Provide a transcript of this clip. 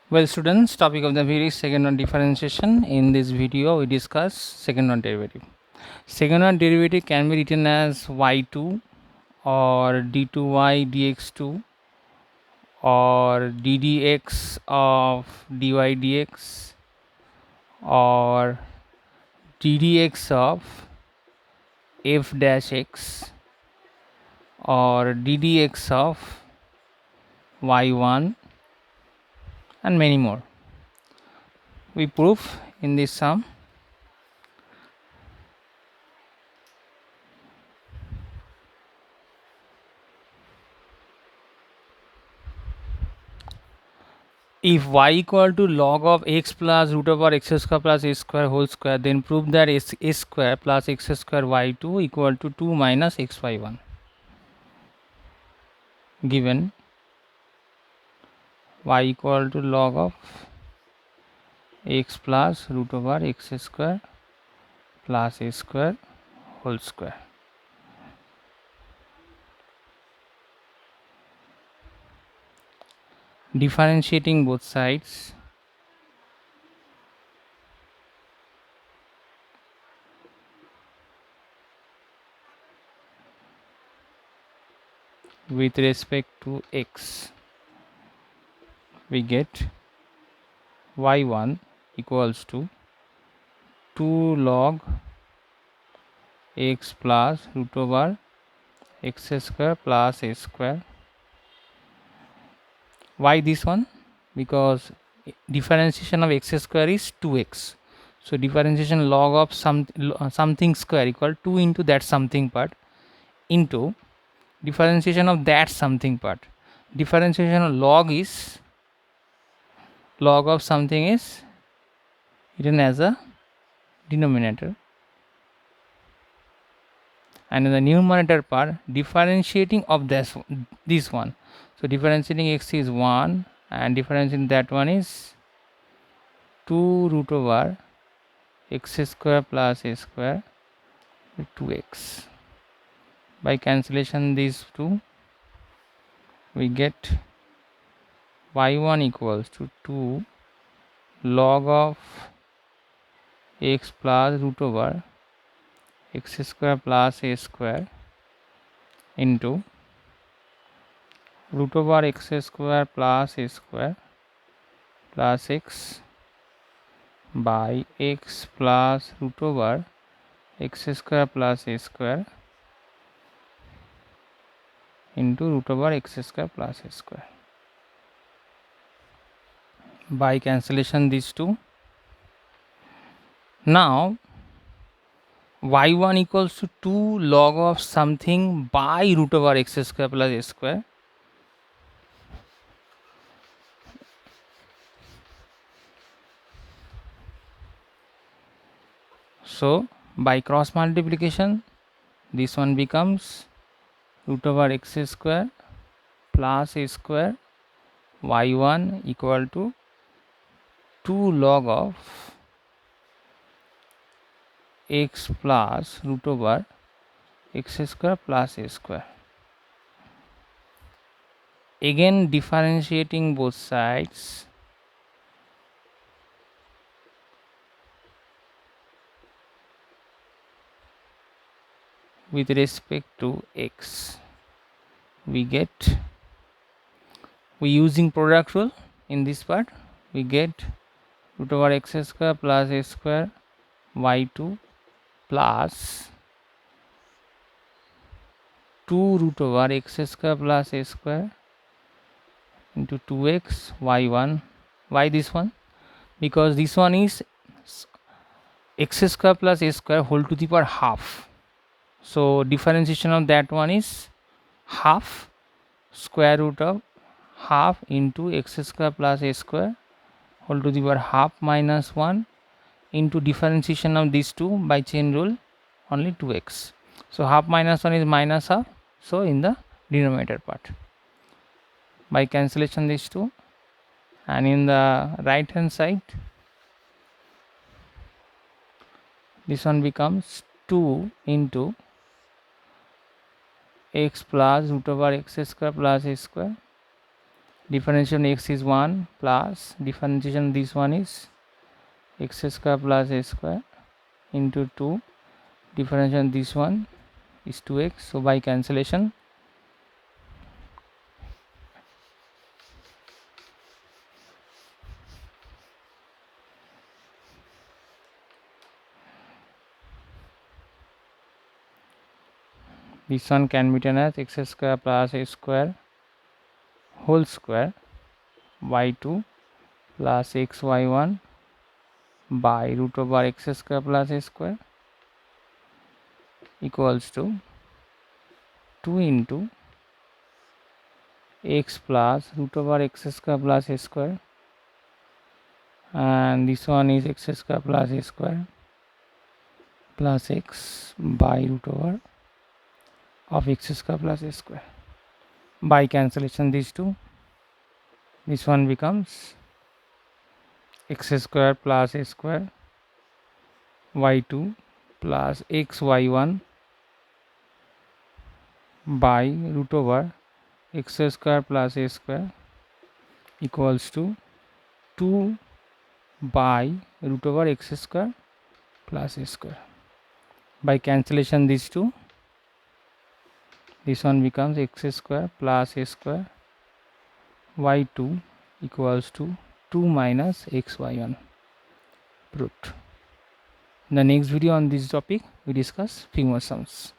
Well, students, topic of the video is second order differentiation. In this video, we discuss second order derivative. Second order derivative can be written as y2 or d2y dx2 or ddx of dy dx or ddx of f dash x or ddx of y1 and many more. We prove in this sum. If y equal to log of x plus root over x square plus a square whole square, then prove that a square plus x square y2 equal to 2 minus xy1. Given y equal to log of x plus root over x square plus a square whole square. Differentiating both sides, with respect to x, we get y1 equals to 2 log x plus root over x square plus a square. Why this one? Because differentiation of x square is 2x. So differentiation log of something square equal 2 into that something part into differentiation of that something part. Differentiation of log of something is written as a denominator, and in the numerator part differentiating of this one. So differentiating x is 1 and differentiating that one is 2 root over x square plus a square 2x. By cancellation these two, we get y1 equals to 2 log of x plus root over x square plus a square into root over x square plus a square plus x by x plus root over x square plus a square into root over x square plus a square. By cancellation these two, now y1 equals to 2 log of something by root over x square plus a square. So by cross multiplication, this one becomes root over x square plus a square y1 equal to 2 log of x plus root over x square plus a square. Again differentiating both sides, with respect to x, we using product rule in this part, we get root over x square plus a square y2 plus 2 root over x square plus a square into 2x y1. Why this one? Because this one is x square plus a square whole to the power half. So differentiation of that one is half square root of half into x square plus a square whole to the power half minus 1 into differentiation of these two by chain rule only 2x. So half minus 1 is minus half, so in the denominator part. By cancellation these two, and in the right hand side this one becomes 2 into x plus root over x square plus a square differentiation x is 1 plus differentiation this one is x square plus a square into 2, differentiation this one is 2x, so by cancellation this one can be written as x square plus a square whole square y2 plus xy1 by root over x square plus a square equals to 2 into x plus root over x square plus a square, and this one is x square plus a square plus x by root over of x square plus a square. By cancellation these two, this one becomes x square plus a square y2 plus xy1 by root over x square plus a square equals to 2 by root over x square plus a square. By cancellation these two, this one becomes x square plus a square y2 equals to 2 minus xy1 proved. In the next video on this topic we discuss few more sums.